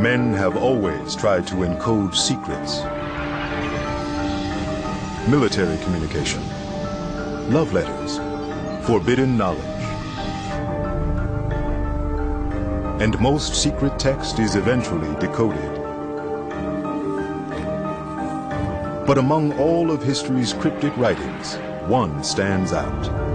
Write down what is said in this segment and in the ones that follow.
Men have always tried to encode secrets. Military communication, love letters, forbidden knowledge. And most secret text is eventually decoded. But among all of history's cryptic writings, one stands out.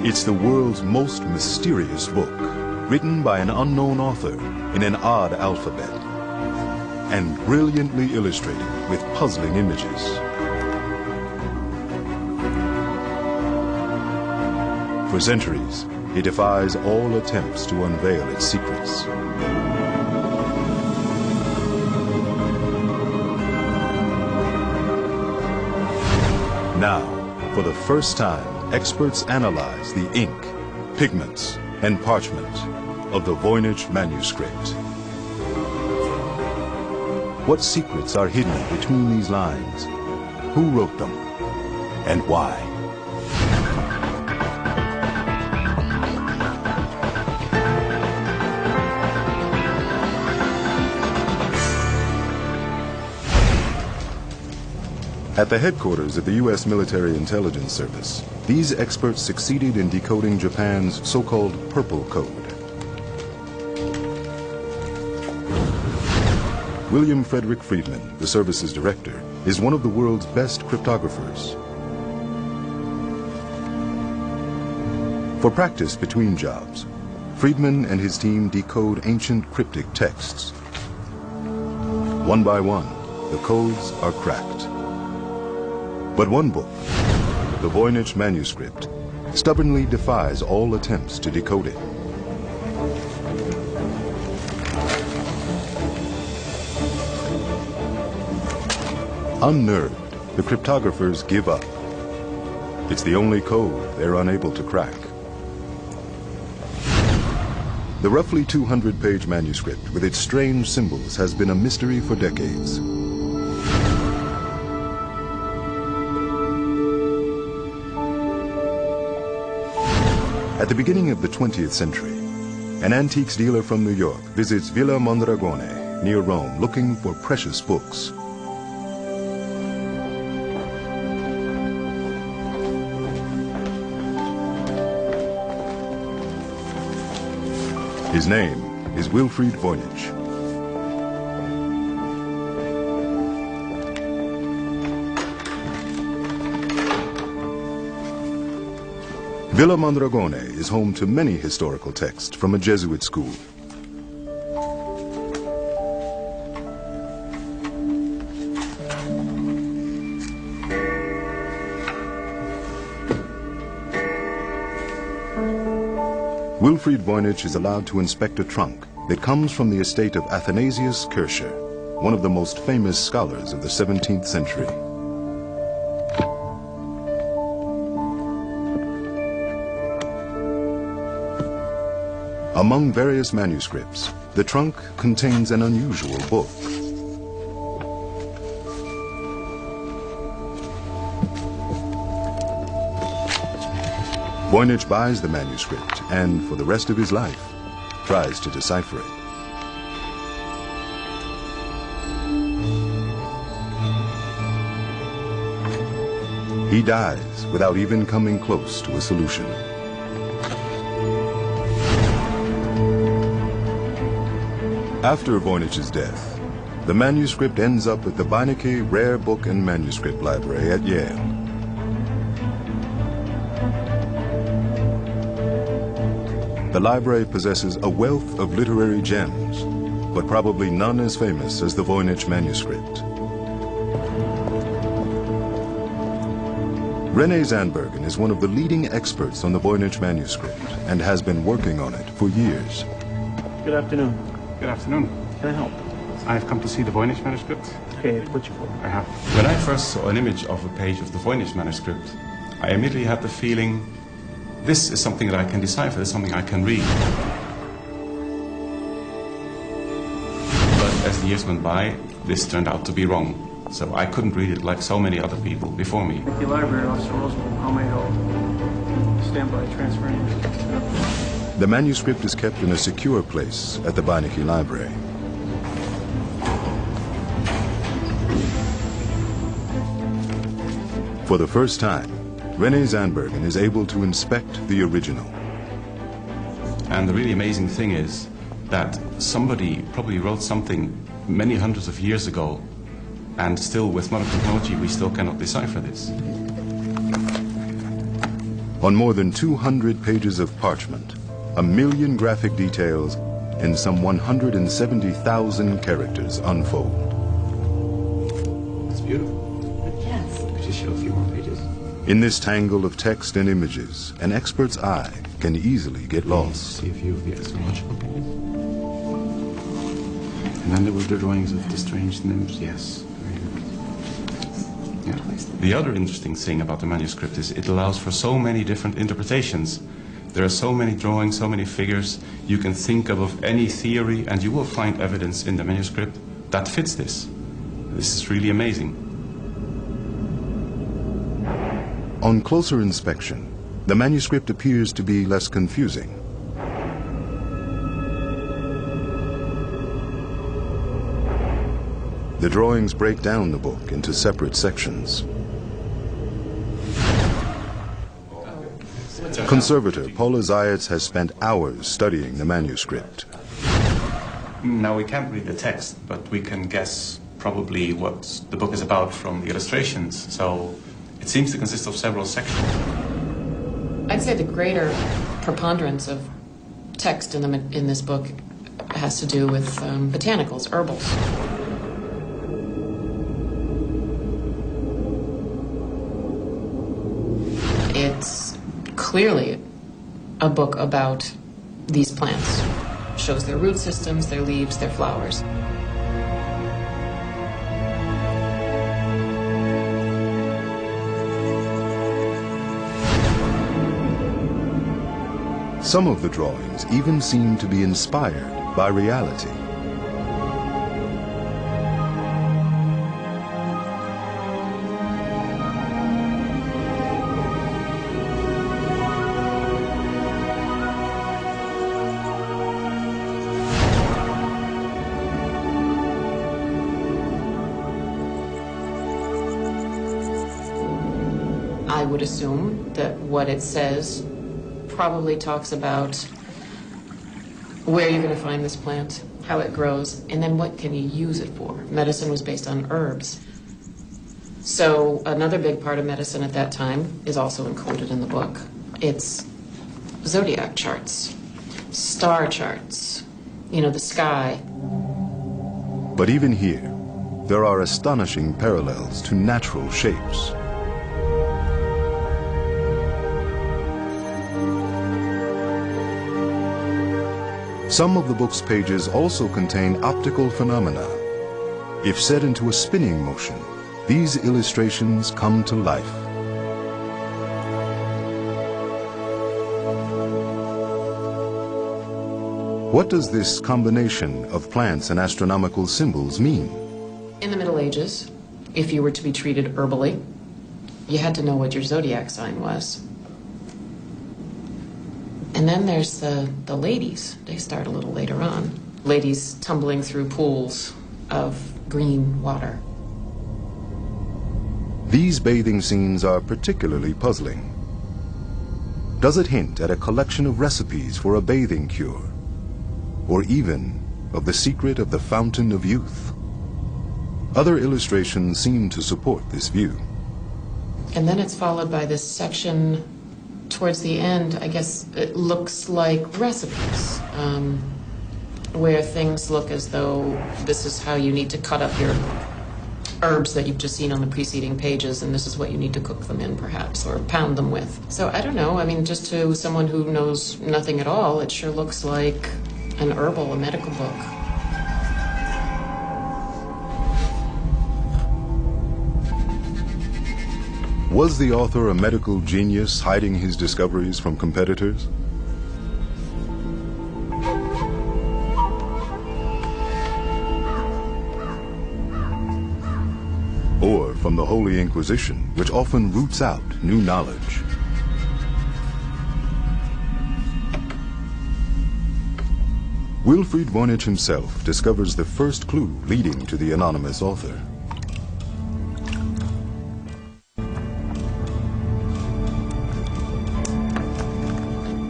It's the world's most mysterious book, written by an unknown author in an odd alphabet, and brilliantly illustrated with puzzling images. For centuries, it defies all attempts to unveil its secrets. Now, for the first time, experts analyze the ink, pigments, and parchment of the Voynich Manuscript. What secrets are hidden between these lines? Who wrote them? And why? At the headquarters of the U.S. Military Intelligence Service, these experts succeeded in decoding Japan's so-called Purple Code. William Frederick Friedman, the service's director, is one of the world's best cryptographers. For practice between jobs, Friedman and his team decode ancient cryptic texts. One by one, the codes are cracked. But one book, the Voynich Manuscript, stubbornly defies all attempts to decode it. Unnerved, the cryptographers give up. It's the only code they're unable to crack. The roughly 200-page manuscript with its strange symbols has been a mystery for decades. At the beginning of the 20th century, an antiques dealer from New York visits Villa Mondragone near Rome looking for precious books. His name is Wilfried Voynich. Villa Mondragone is home to many historical texts from a Jesuit school. Wilfried Voynich is allowed to inspect a trunk that comes from the estate of Athanasius Kircher, one of the most famous scholars of the 17th century. Among various manuscripts, the trunk contains an unusual book. Voynich buys the manuscript and, for the rest of his life, tries to decipher it. He dies without even coming close to a solution. After Voynich's death, the manuscript ends up at the Voynich Rare Book and Manuscript Library at Yale. The library possesses a wealth of literary gems, but probably none as famous as the Voynich Manuscript. René Zandbergen is one of the leading experts on the Voynich Manuscript and has been working on it for years. Good afternoon. Good afternoon. Can I help? I have come to see the Voynich Manuscript. Okay, what you for? I have. When I first saw an image of a page of the Voynich Manuscript, I immediately had the feeling, this is something that I can decipher, this is something I can read. as the years went by, this turned out to be wrong. So I couldn't read it like so many other people before me. At the library, Officer Roosevelt, how may I help? Stand by, transferring. The manuscript is kept in a secure place at the Voynich Library. For the first time, René Zandbergen is able to inspect the original. And the really amazing thing is that somebody probably wrote something many hundreds of years ago, and still with modern technology we still cannot decipher this. On more than 200 pages of parchment, 1 million graphic details and some 170,000 characters unfold. It's beautiful. Yes. Could you show a few more pages? In this tangle of text and images, an expert's eye can easily get lost. See a few of the astrological pages. And then there were the drawings of the strange nymphs, yes. Very good. Yeah. The other interesting thing about the manuscript is it allows for so many different interpretations. There are so many drawings, so many figures. You can think of any theory and you will find evidence in the manuscript that fits this. This is really amazing. On closer inspection, the manuscript appears to be less confusing. The drawings break down the book into separate sections. Conservator Paula Zayats has spent hours studying the manuscript. Now we can't read the text, but we can guess probably what the book is about from the illustrations. So it seems to consist of several sections. I'd say the greater preponderance of text in this book has to do with botanicals, herbals. It's clearly a book about these plants. Shows their root systems, their leaves, their flowers. Some of the drawings even seem to be inspired by reality. I would assume that what it says probably talks about where you're going to find this plant, how it grows, and then what can you use it for. Medicine was based on herbs. So another big part of medicine at that time is also encoded in the book. It's zodiac charts, star charts, the sky. But even here, there are astonishing parallels to natural shapes. Some of the book's pages also contain optical phenomena. If set into a spinning motion, these illustrations come to life. What does this combination of plants and astronomical symbols mean? In the Middle Ages, if you were to be treated herbally, you had to know what your zodiac sign was. And then there's the ladies. They start a little later on. Ladies tumbling through pools of green water. These bathing scenes are particularly puzzling. Does it hint at a collection of recipes for a bathing cure? Or even of the secret of the fountain of youth? Other illustrations seem to support this view. And then it's followed by this section towards the end. I guess it looks like recipes, where things look as though this is how you need to cut up your herbs that you've just seen on the preceding pages, and this is what you need to cook them in, perhaps, or pound them with. So I don't know. I mean, just to someone who knows nothing at all, it sure looks like an herbal, a medical book. Was the author a medical genius hiding his discoveries from competitors? from the Holy Inquisition, which often roots out new knowledge. Wilfried Voynich himself discovers the first clue leading to the anonymous author.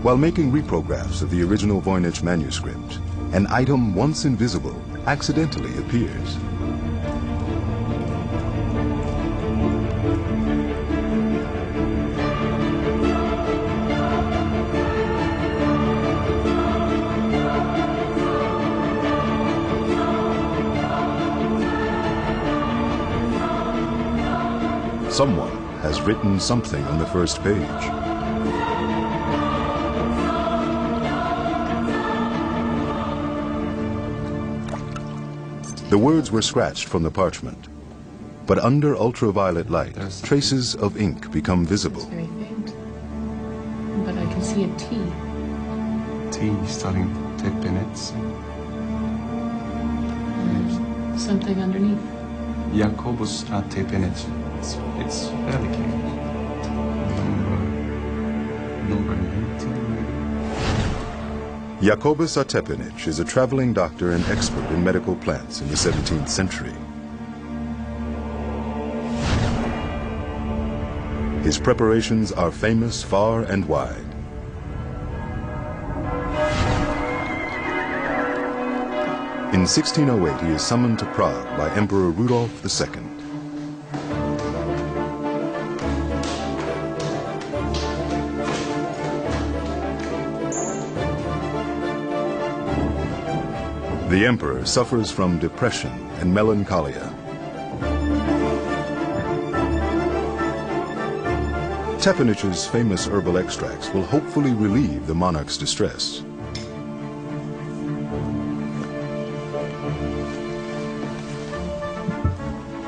While making reprographs of the original Voynich manuscript, an item once invisible accidentally appears. Someone has written something on the first page. The words were scratched from the parchment, but under ultraviolet light, traces of ink become visible. It's very faint, but I can see a T. T starting tip in it. Something underneath. Jacobus a tip in it. It's fairly clear. Number 19. Jacobus a Tepinich is a traveling doctor and expert in medical plants in the 17th century. His preparations are famous far and wide. In 1608, he is summoned to Prague by Emperor Rudolf II. The emperor suffers from depression and melancholia. Tepinich's famous herbal extracts will hopefully relieve the monarch's distress.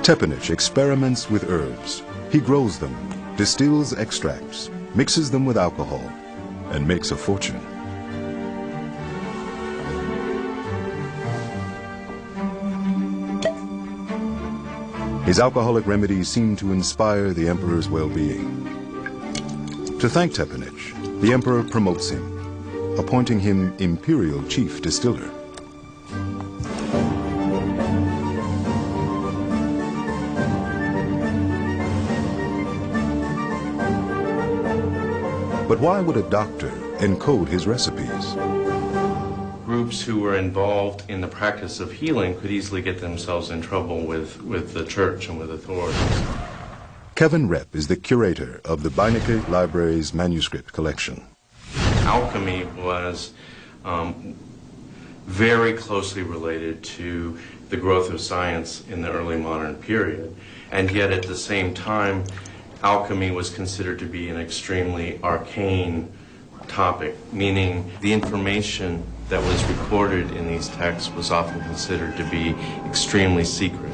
Tepinich experiments with herbs. He grows them, distills extracts, mixes them with alcohol, and makes a fortune. His alcoholic remedies seem to inspire the emperor's well-being. To thank Tepinich, the emperor promotes him, appointing him imperial chief distiller. But why would a doctor encode his recipes? Groups who were involved in the practice of healing could easily get themselves in trouble with the church and with authorities. Kevin Repp is the curator of the Voynich Library's manuscript collection. Alchemy was very closely related to the growth of science in the early modern period, and yet at the same time, alchemy was considered to be an extremely arcane topic, meaning the information that was recorded in these texts was often considered to be extremely secret.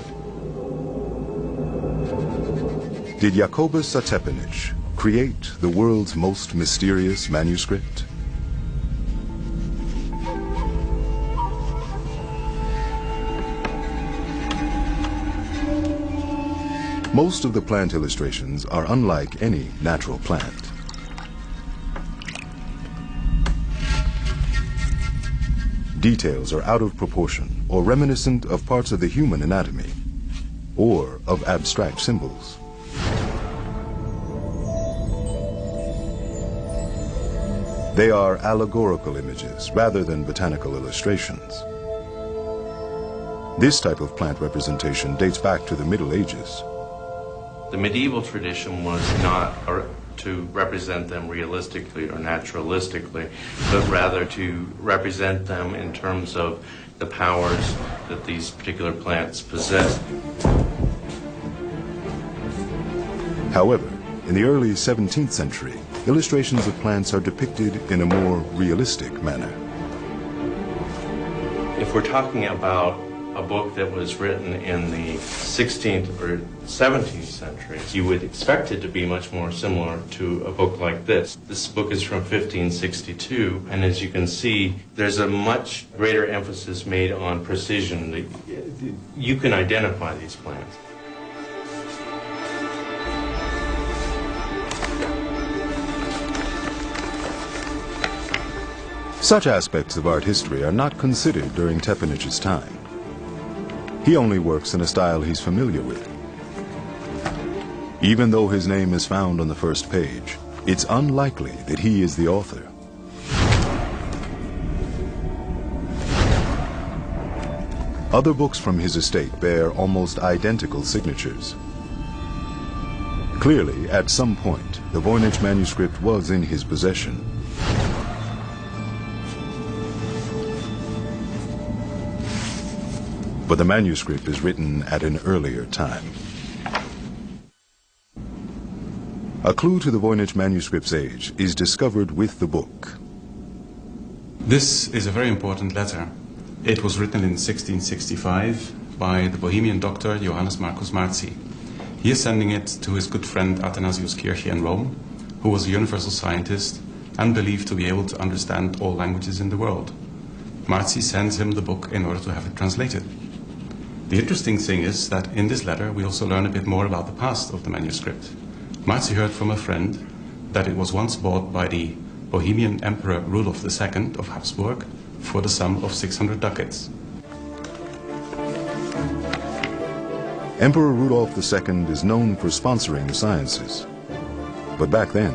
Did Jacobus a Tepinich create the world's most mysterious manuscript? Most of the plant illustrations are unlike any natural plant. Details are out of proportion or reminiscent of parts of the human anatomy or of abstract symbols. They are allegorical images rather than botanical illustrations. This type of plant representation dates back to the Middle Ages. The medieval tradition was not to represent them realistically or naturalistically, but rather to represent them in terms of the powers that these particular plants possess. However, in the early 17th century, illustrations of plants are depicted in a more realistic manner. If we're talking about a book that was written in the 16th or 17th century, you would expect it to be much more similar to a book like this. This book is from 1562, and as you can see, there's a much greater emphasis made on precision. You can identify these plants. Such aspects of art history are not considered during Tepenich's time. He only works in a style he's familiar with. Even though his name is found on the first page, it's unlikely that he is the author. Other books from his estate bear almost identical signatures. Clearly, at some point, the Voynich manuscript was in his possession. But the manuscript is written at an earlier time. A clue to the Voynich manuscript's age is discovered with the book. This is a very important letter. It was written in 1665 by the Bohemian doctor Johannes Marcus Marci. He is sending it to his good friend Athanasius Kirche in Rome, who was a universal scientist and believed to be able to understand all languages in the world. Marci sends him the book in order to have it translated. The interesting thing is that in this letter we also learn a bit more about the past of the manuscript. Marci heard from a friend that it was once bought by the Bohemian Emperor Rudolf II of Habsburg for the sum of 600 ducats. Emperor Rudolf II is known for sponsoring the sciences. But back then,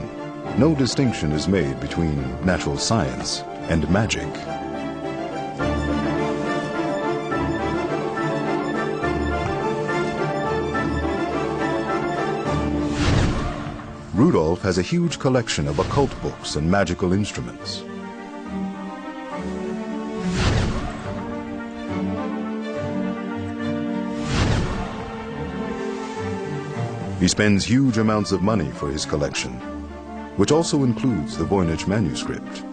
no distinction is made between natural science and magic. Rudolf has a huge collection of occult books and magical instruments. He spends huge amounts of money for his collection, which also includes the Voynich manuscript.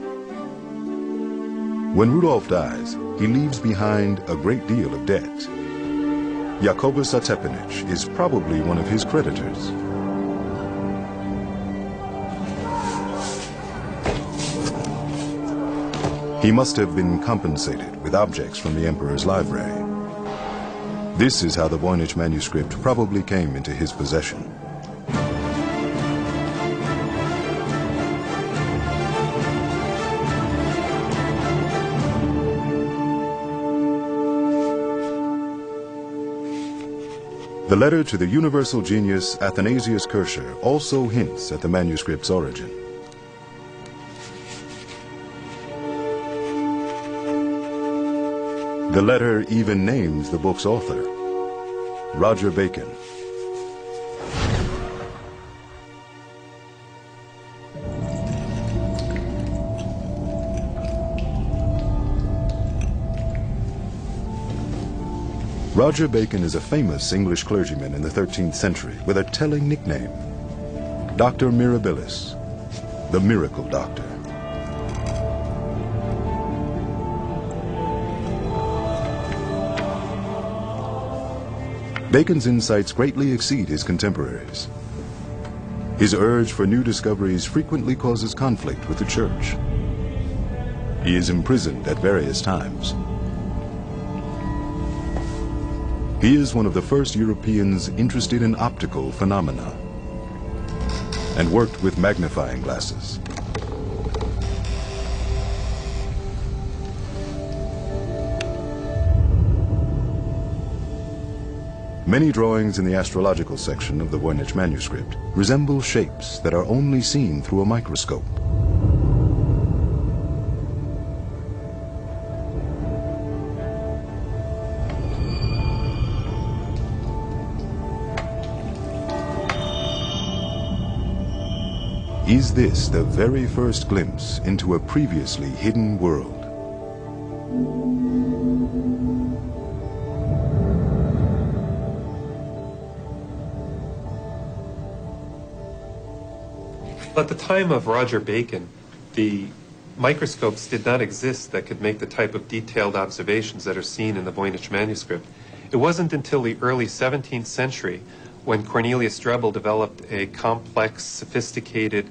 When Rudolf dies, he leaves behind a great deal of debt. Jacobus Tepenich is probably one of his creditors. He must have been compensated with objects from the emperor's library. This is how the Voynich manuscript probably came into his possession. The letter to the universal genius Athanasius Kirche also hints at the manuscript's origin. The letter even names the book's author, Roger Bacon. Roger Bacon is a famous English clergyman in the 13th century with a telling nickname, Dr. Mirabilis, the miracle doctor. Bacon's insights greatly exceed his contemporaries. His urge for new discoveries frequently causes conflict with the church. He is imprisoned at various times. He is one of the first Europeans interested in optical phenomena and worked with magnifying glasses. Many drawings in the astrological section of the Voynich manuscript resemble shapes that are only seen through a microscope. Is this the very first glimpse into a previously hidden world? At the time of Roger Bacon, the microscopes did not exist that could make the type of detailed observations that are seen in the Voynich manuscript. It wasn't until the early 17th century when Cornelius Drebbel developed a complex, sophisticated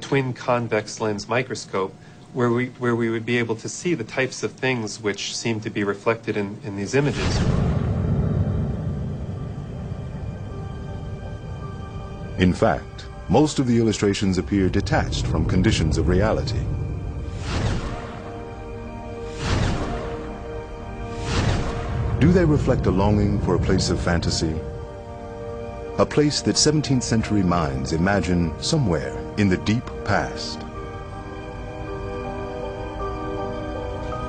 twin convex lens microscope where we would be able to see the types of things which seem to be reflected in these images. In fact, most of the illustrations appear detached from conditions of reality. Do they reflect a longing for a place of fantasy? A place that 17th century minds imagine somewhere in the deep past.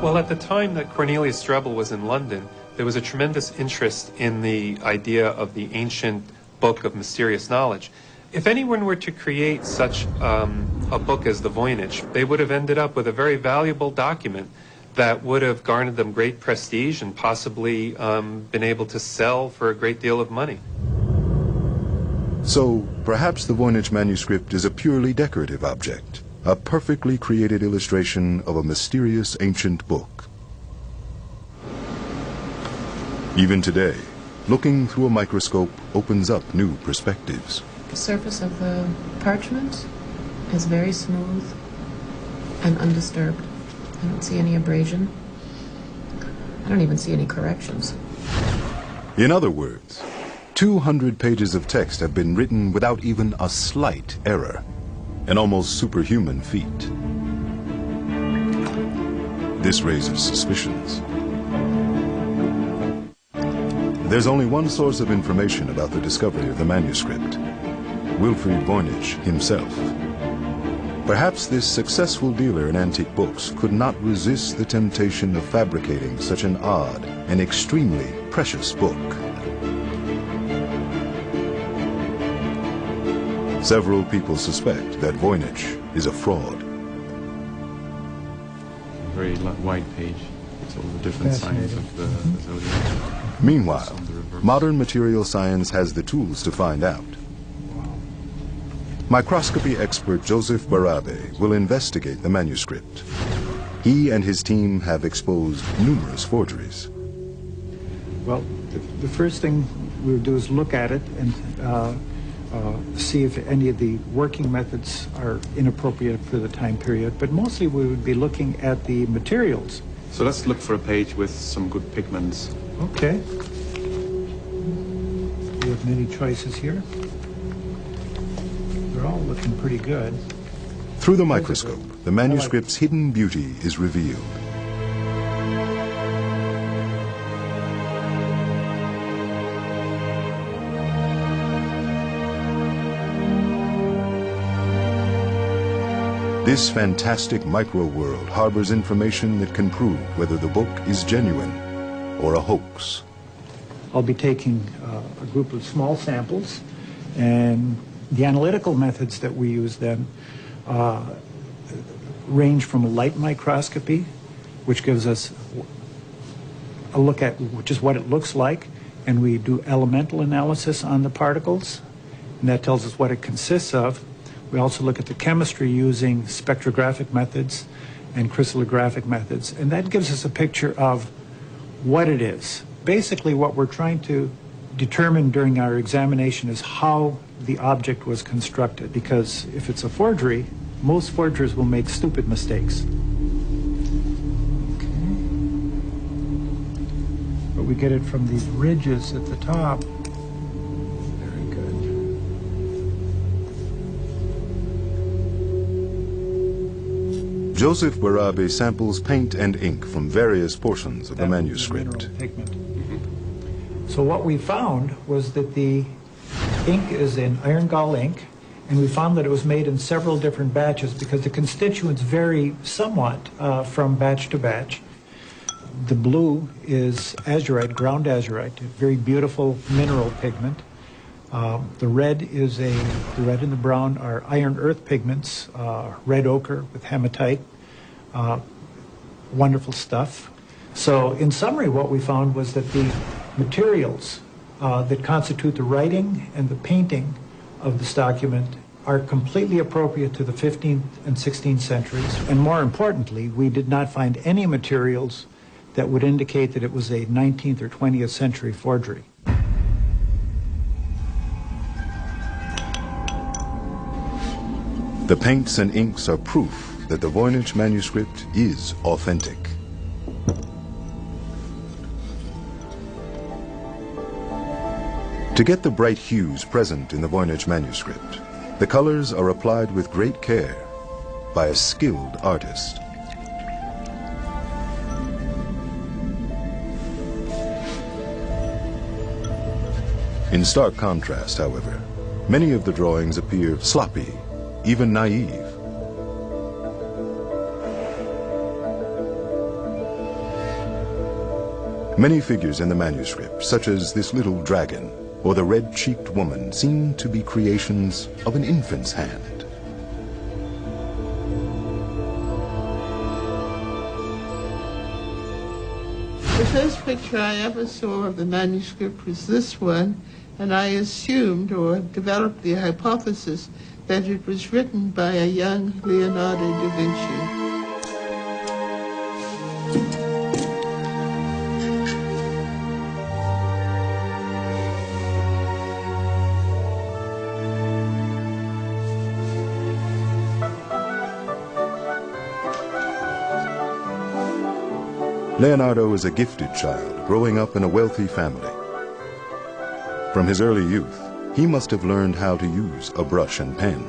Well, at the time that Cornelius Drebbel was in London, there was a tremendous interest in the idea of the ancient book of mysterious knowledge. If anyone were to create such a book as the Voynich, they would have ended up with a very valuable document that would have garnered them great prestige and possibly been able to sell for a great deal of money. So, perhaps the Voynich manuscript is a purely decorative object, a perfectly created illustration of a mysterious ancient book. Even today, looking through a microscope opens up new perspectives. The surface of the parchment is very smooth and undisturbed. I don't see any abrasion. I don't even see any corrections. In other words, 200 pages of text have been written without even a slight error, an almost superhuman feat. This raises suspicions. There's only one source of information about the discovery of the manuscript: Wilfrid Voynich himself. Perhaps this successful dealer in antique books could not resist the temptation of fabricating such an odd and extremely precious book. Several people suspect that Voynich is a fraud. Very wide page. It's all the different signs of the zodiac. Meanwhile, modern material science has the tools to find out. Microscopy expert Joseph Barabe will investigate the manuscript. He and his team have exposed numerous forgeries. Well, the first thing we would do is look at it and see if any of the working methods are inappropriate for the time period, but mostly we would be looking at the materials. So let's look for a page with some good pigments. Okay. We have many choices here. They're all looking pretty good. Through the microscope, the manuscript's hidden beauty is revealed. This fantastic micro-world harbors information that can prove whether the book is genuine or a hoax. I'll be taking a group of small samples, and the analytical methods that we use then range from light microscopy, which gives us a look at just what it looks like, and we do elemental analysis on the particles, and that tells us what it consists of. We also look at the chemistry using spectrographic methods and crystallographic methods, and that gives us a picture of what it is. Basically, what we're trying to determine during our examination is how the object was constructed, because if it's a forgery, most forgers will make stupid mistakes. Okay. But we get it from these ridges at the top. Very good. Joseph Barabe samples paint and ink from various portions of the manuscript. So what we found was that the ink is in iron gall ink, and we found that it was made in several different batches because the constituents vary somewhat from batch to batch. The blue is azurite, ground azurite, a very beautiful mineral pigment. The red and the brown are iron earth pigments, red ochre with hematite, wonderful stuff. So in summary, what we found was that the materials that constitute the writing and the painting of this document are completely appropriate to the 15th and 16th centuries. And more importantly, we did not find any materials that would indicate that it was a 19th or 20th century forgery. The paints and inks are proof that the Voynich manuscript is authentic. To get the bright hues present in the Voynich manuscript, the colors are applied with great care by a skilled artist. In stark contrast, however, many of the drawings appear sloppy, even naive. Many figures in the manuscript, such as this little dragon or the red-cheeked woman, seem to be creations of an infant's hand. The first picture I ever saw of the manuscript was this one, and I assumed or developed the hypothesis that it was written by a young Leonardo da Vinci. Leonardo is a gifted child growing up in a wealthy family. From his early youth, he must have learned how to use a brush and pen.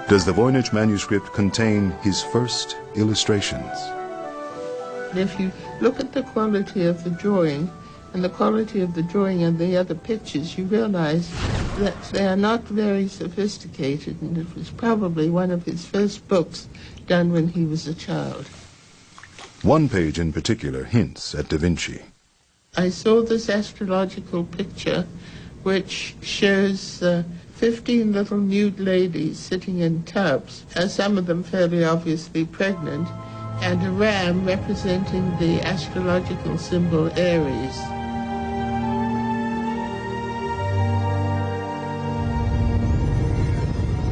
Does the Voynich manuscript contain his first illustrations? If you look at the quality of the drawing and the quality of the drawing and the other pictures, you realize that they are not very sophisticated, and it was probably one of his first books done when he was a child. One page in particular hints at Da Vinci. I saw this astrological picture which shows 15 little nude ladies sitting in tubs, some of them fairly obviously pregnant, and a ram representing the astrological symbol Aries.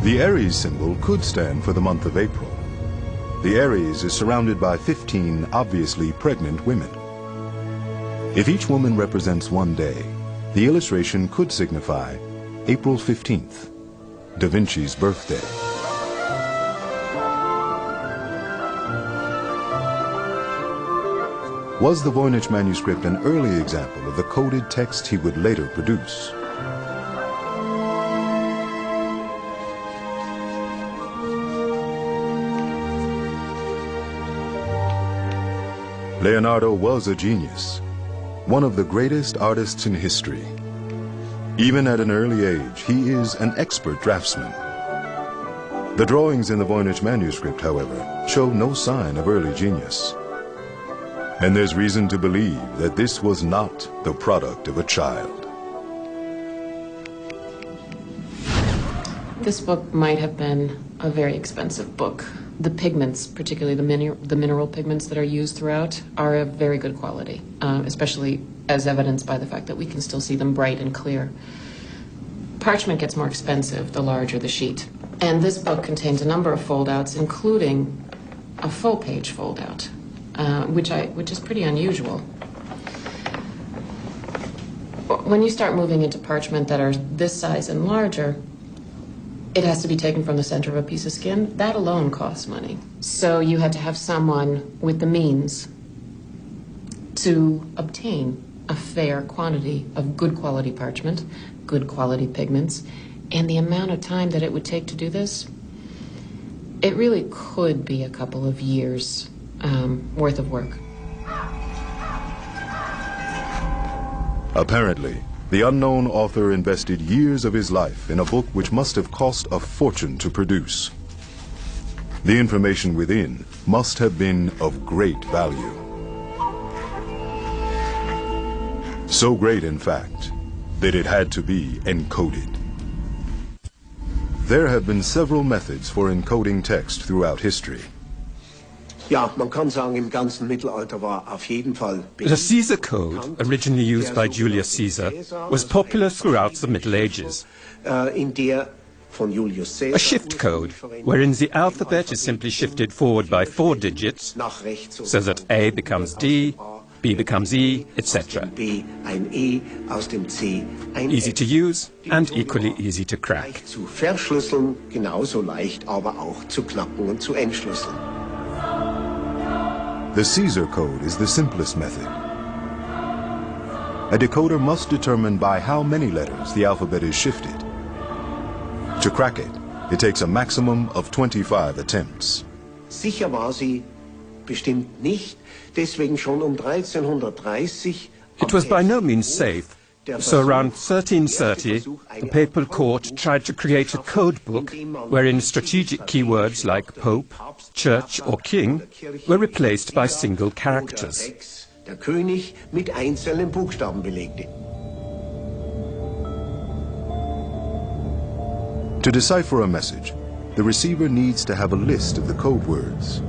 The Aries symbol could stand for the month of April. The Aries is surrounded by 15 obviously pregnant women. If each woman represents one day, the illustration could signify April 15th, Da Vinci's birthday. Was the Voynich manuscript an early example of the coded text he would later produce? Leonardo was a genius, one of the greatest artists in history. Even at an early age, he is an expert draftsman. The drawings in the Voynich manuscript, however, show no sign of early genius. And there's reason to believe that this was not the product of a child. This book might have been a very expensive book. The pigments, particularly the mineral pigments that are used throughout, are of very good quality, especially as evidenced by the fact that we can still see them bright and clear. Parchment gets more expensive the larger the sheet. And this book contains a number of foldouts, including a full-page foldout, which is pretty unusual. When you start moving into parchment that are this size and larger, it has to be taken from the center of a piece of skin. That alone costs money. So you had to have someone with the means to obtain a fair quantity of good quality parchment, good quality pigments, and the amount of time that it would take to do this, it really could be a couple of years worth of work. Apparently, the unknown author invested years of his life in a book which must have cost a fortune to produce. The information within must have been of great value. So great, in fact, that it had to be encoded. There have been several methods for encoding text throughout history. Ja, man kann sagen, im ganzen Mittelalter war auf jeden Fall. The Caesar Code, originally used by Julius Caesar, was popular throughout the Middle Ages. In der von Julius Caesar, A shift code, wherein the alphabet is simply shifted forward by 4 digits, nach rechts so that A becomes D, B becomes E, etc. B ein E, aus dem C ein Easy F. to use and equally easy to crack. Leicht zu verschlüsseln, genauso leicht, aber auch zu knacken und zu entschlüsseln. The Caesar code is the simplest method. A decoder must determine by how many letters the alphabet is shifted. To crack it, it takes a maximum of 25 attempts. Sicher war sie bestimmt nicht, deswegen schon um 1330 It was by no means safe, so around 1330, the papal court tried to create a code book wherein strategic keywords like Pope, Church or King were replaced by single characters. Der König mit einzelnen Buchstaben belegte. To decipher a message, the receiver needs to have a list of the code words.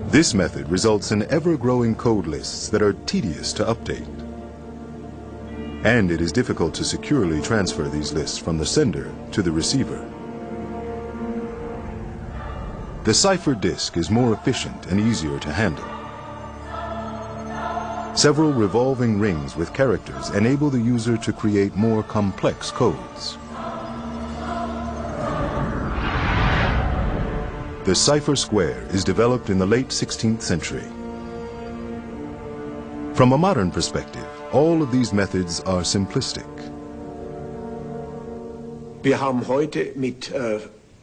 This method results in ever-growing code lists that are tedious to update. And it is difficult to securely transfer these lists from the sender to the receiver. The cipher disk is more efficient and easier to handle. Several revolving rings with characters enable the user to create more complex codes. The cipher square is developed in the late 16th century. From a modern perspective, all of these methods are simplistic. Wir haben heute mit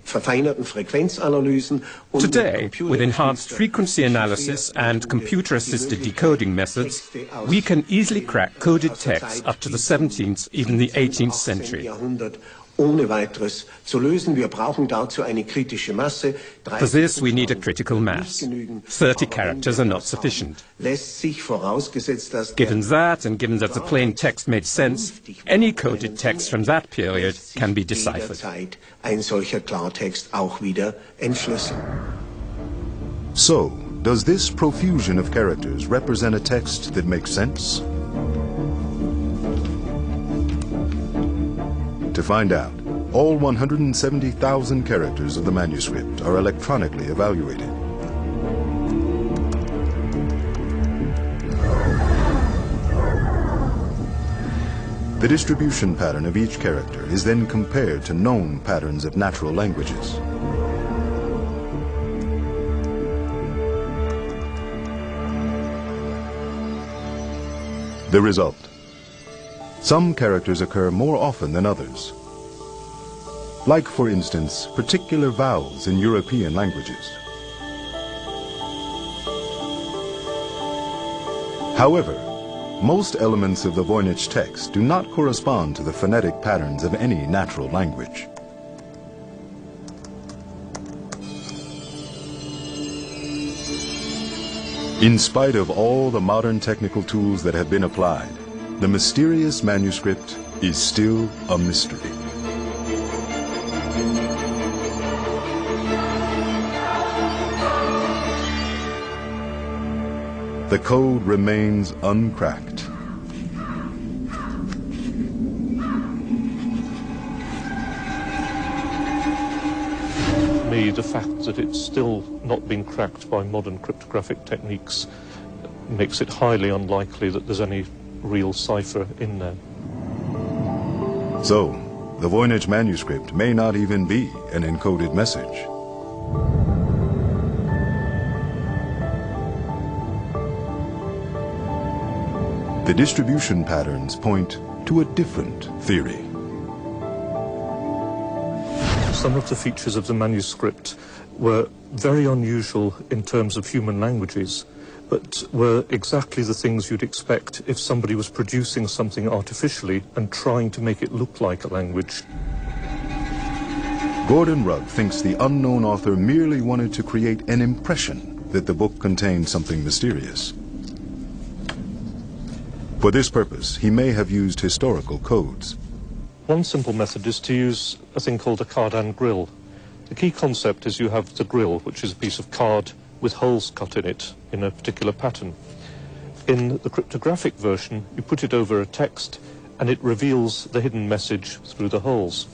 verfeinerten Frequenzanalysen und Today, with enhanced frequency analysis and computer-assisted decoding methods, we can easily crack coded texts up to the 17th, even the 18th century. Ohne weiteres zu lösen. Wir brauchen dazu eine kritische Masse. For this, we need a critical mass. 30 characters are not sufficient. Lässt sich vorausgesetzt, dass Given that, and given that the plain text made sense, any coded text from that period can be deciphered. ein solcher Klartext auch wieder entschlüsseln. So, does this profusion of characters represent a text that makes sense? To find out, all 170,000 characters of the manuscript are electronically evaluated. The distribution pattern of each character is then compared to known patterns of natural languages. The result. Some characters occur more often than others. Like, for instance, particular vowels in European languages. However, most elements of the Voynich text do not correspond to the phonetic patterns of any natural language. In spite of all the modern technical tools that have been applied, the mysterious manuscript is still a mystery. The code remains uncracked. To me, the fact that it's still not been cracked by modern cryptographic techniques makes it highly unlikely that there's any real cipher in there. So, the Voynich manuscript may not even be an encoded message. The distribution patterns point to a different theory. Some of the features of the manuscript were very unusual in terms of human languages, but were exactly the things you'd expect if somebody was producing something artificially and trying to make it look like a language. Gordon Rugg thinks the unknown author merely wanted to create an impression that the book contained something mysterious. For this purpose, he may have used historical codes. One simple method is to use a thing called a cardan grill. The key concept is you have the grill, which is a piece of card with holes cut in it in a particular pattern. In the cryptographic version, you put it over a text and it reveals the hidden message through the holes.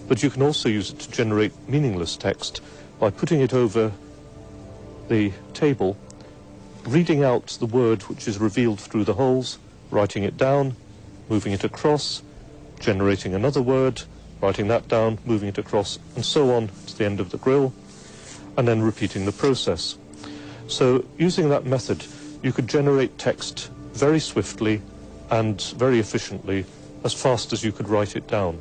But you can also use it to generate meaningless text by putting it over the table, reading out the word which is revealed through the holes, writing it down, moving it across, generating another word, writing that down, moving it across, and so on to the end of the grill, and then repeating the process. So using that method, you could generate text very swiftly and very efficiently, as fast as you could write it down.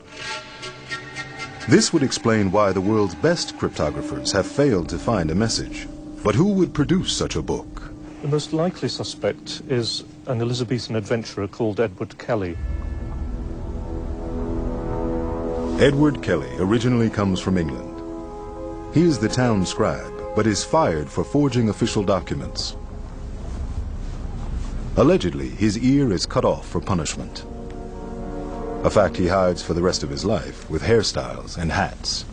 This would explain why the world's best cryptographers have failed to find a message. But who would produce such a book? The most likely suspect is an Elizabethan adventurer called Edward Kelly. Edward Kelly originally comes from England. He is the town scribe, but is fired for forging official documents. Allegedly, his ear is cut off for punishment, a fact he hides for the rest of his life with hairstyles and hats.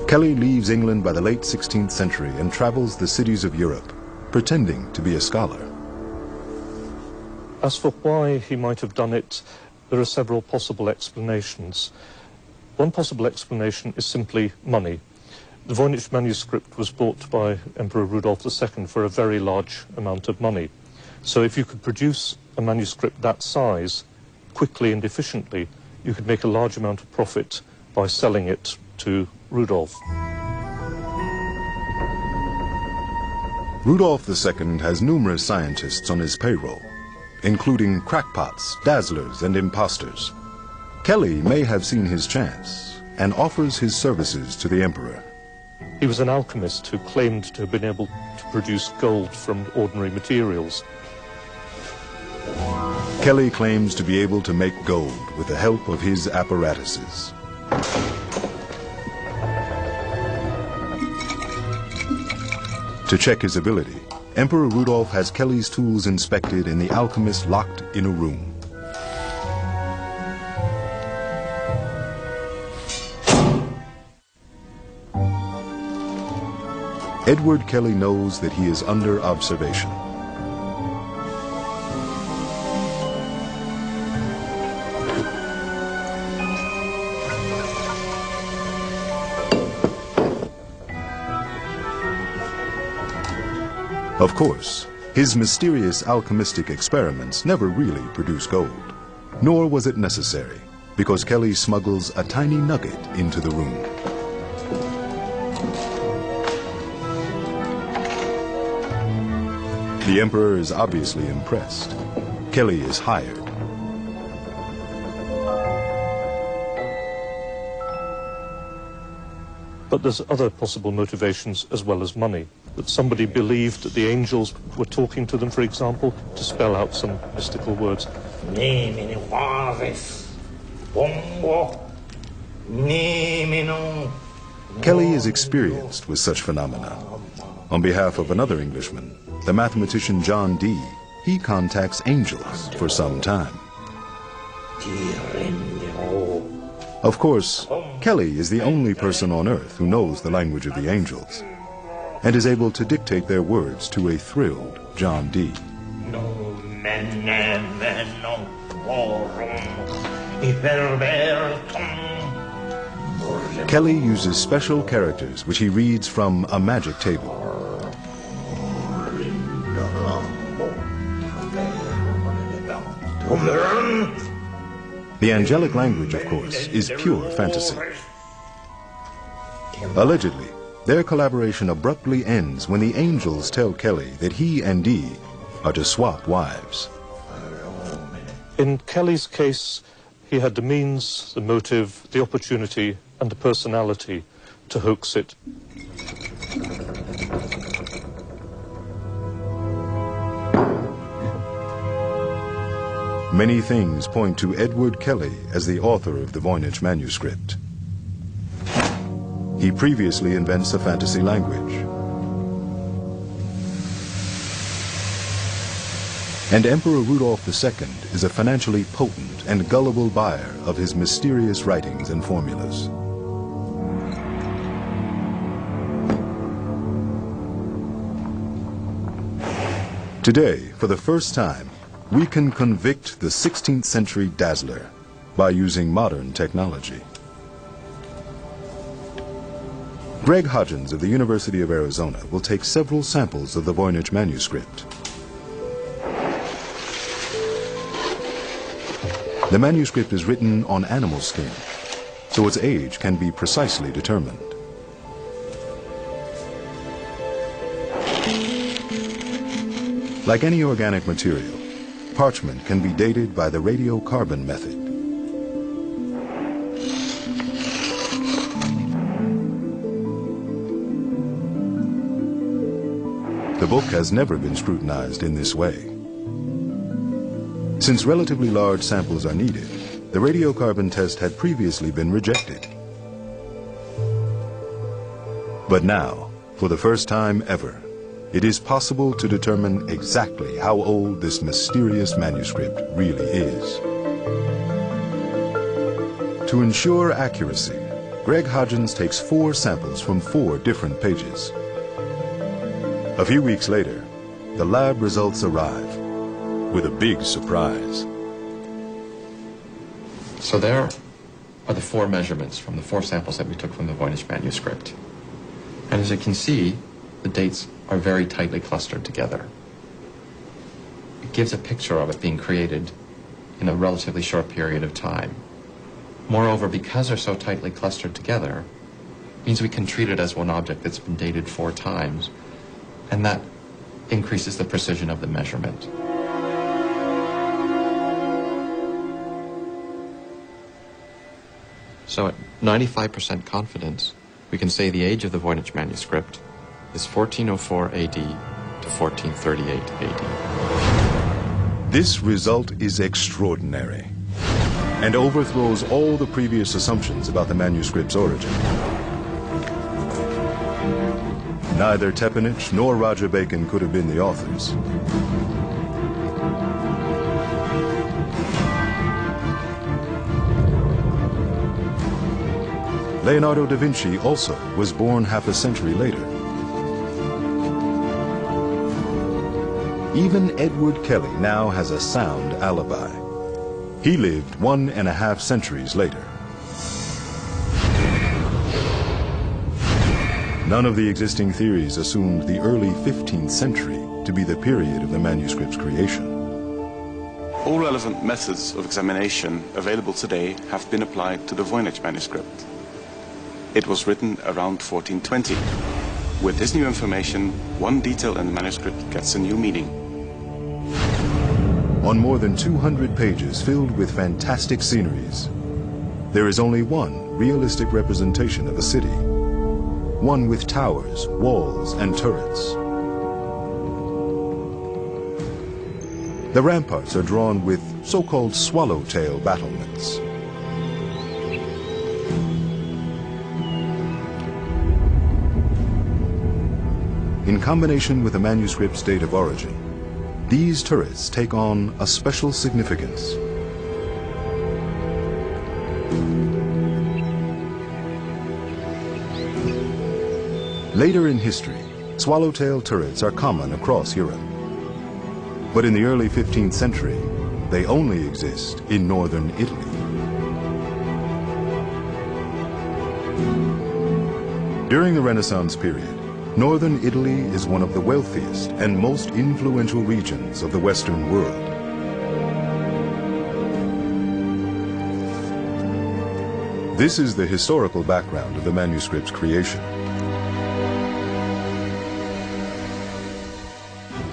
Kelly leaves England by the late 16th century and travels the cities of Europe, pretending to be a scholar. As for why he might have done it, there are several possible explanations. One possible explanation is simply money. The Voynich Manuscript was bought by Emperor Rudolf II for a very large amount of money. So if you could produce a manuscript that size quickly and efficiently, you could make a large amount of profit by selling it to Rudolf. Rudolf II has numerous scientists on his payroll, including crackpots, dazzlers, and imposters. Kelly may have seen his chance and offers his services to the emperor. He was an alchemist who claimed to have been able to produce gold from ordinary materials. Kelly claims to be able to make gold with the help of his apparatuses. To check his ability, Emperor Rudolf has Kelly's tools inspected and the alchemist locked in a room. Edward Kelly knows that he is under observation. Of course, his mysterious alchemistic experiments never really produce gold, nor was it necessary, because Kelly smuggles a tiny nugget into the room. The emperor is obviously impressed. Kelly is hired. But there's other possible motivations as well as money. That somebody believed that the angels were talking to them, for example, to spell out some mystical words. Kelly is experienced with such phenomena. On behalf of another Englishman, the mathematician John Dee, he contacts angels for some time. Of course, Kelly is the only person on Earth who knows the language of the angels and is able to dictate their words to a thrilled John Dee. Kelly uses special characters which he reads from a magic table. The angelic language, of course, is pure fantasy. Allegedly, their collaboration abruptly ends when the angels tell Kelly that he and Dee are to swap wives. In Kelly's case, he had the means, the motive, the opportunity, and the personality to hoax it. Many things point to Edward Kelly as the author of the Voynich Manuscript. He previously invents a fantasy language. And Emperor Rudolf II is a financially potent and gullible buyer of his mysterious writings and formulas. Today, for the first time, we can convict the 16th century dazzler by using modern technology. Greg Hodgins of the University of Arizona will take several samples of the Voynich Manuscript. The manuscript is written on animal skin, so its age can be precisely determined. Like any organic material, parchment can be dated by the radiocarbon method. The book has never been scrutinized in this way. Since relatively large samples are needed, the radiocarbon test had previously been rejected. But now, for the first time ever, it is possible to determine exactly how old this mysterious manuscript really is. To ensure accuracy, Greg Hodgins takes 4 samples from 4 different pages. A few weeks later, the lab results arrive with a big surprise. So there are the 4 measurements from the 4 samples that we took from the Voynich manuscript. And as you can see, the dates are very tightly clustered together. It gives a picture of it being created in a relatively short period of time. Moreover, because they're so tightly clustered together, it means we can treat it as one object that's been dated 4 times, and that increases the precision of the measurement. So at 95% confidence, we can say the age of the Voynich manuscript is 1404 AD to 1438 AD. This result is extraordinary and overthrows all the previous assumptions about the manuscript's origin. Neither Tepinich nor Roger Bacon could have been the authors. Leonardo da Vinci also was born half a century later. Even Edward Kelly now has a sound alibi. He lived 1.5 centuries later. None of the existing theories assumed the early 15th century to be the period of the manuscript's creation. All relevant methods of examination available today have been applied to the Voynich manuscript. It was written around 1420. With this new information, one detail in the manuscript gets a new meaning. On more than 200 pages filled with fantastic sceneries, there is only one realistic representation of a city. One with towers, walls, and turrets. The ramparts are drawn with so-called swallowtail battlements. In combination with the manuscript's date of origin, these turrets take on a special significance. Later in history, swallowtail turrets are common across Europe. But in the early 15th century, they only exist in northern Italy. During the Renaissance period, northern Italy is one of the wealthiest and most influential regions of the Western world. This is the historical background of the manuscript's creation.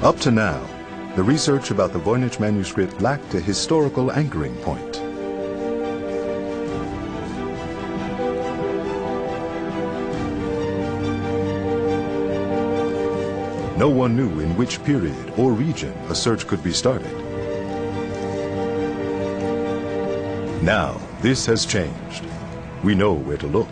Up to now, the research about the Voynich manuscript lacked a historical anchoring point. No one knew in which period or region a search could be started. Now, this has changed. We know where to look.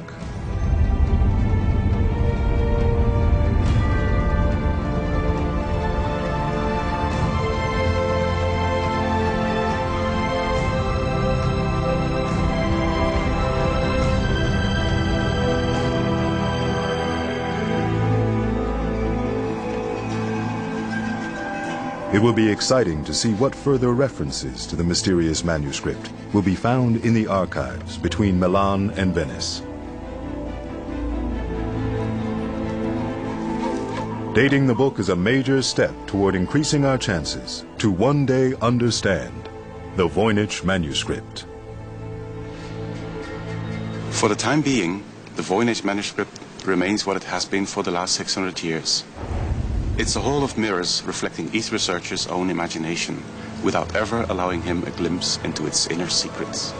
It will be exciting to see what further references to the mysterious manuscript will be found in the archives between Milan and Venice. Dating the book is a major step toward increasing our chances to one day understand the Voynich manuscript. For the time being, the Voynich manuscript remains what it has been for the last 600 years. It's a hall of mirrors reflecting each researcher's own imagination, without ever allowing him a glimpse into its inner secrets.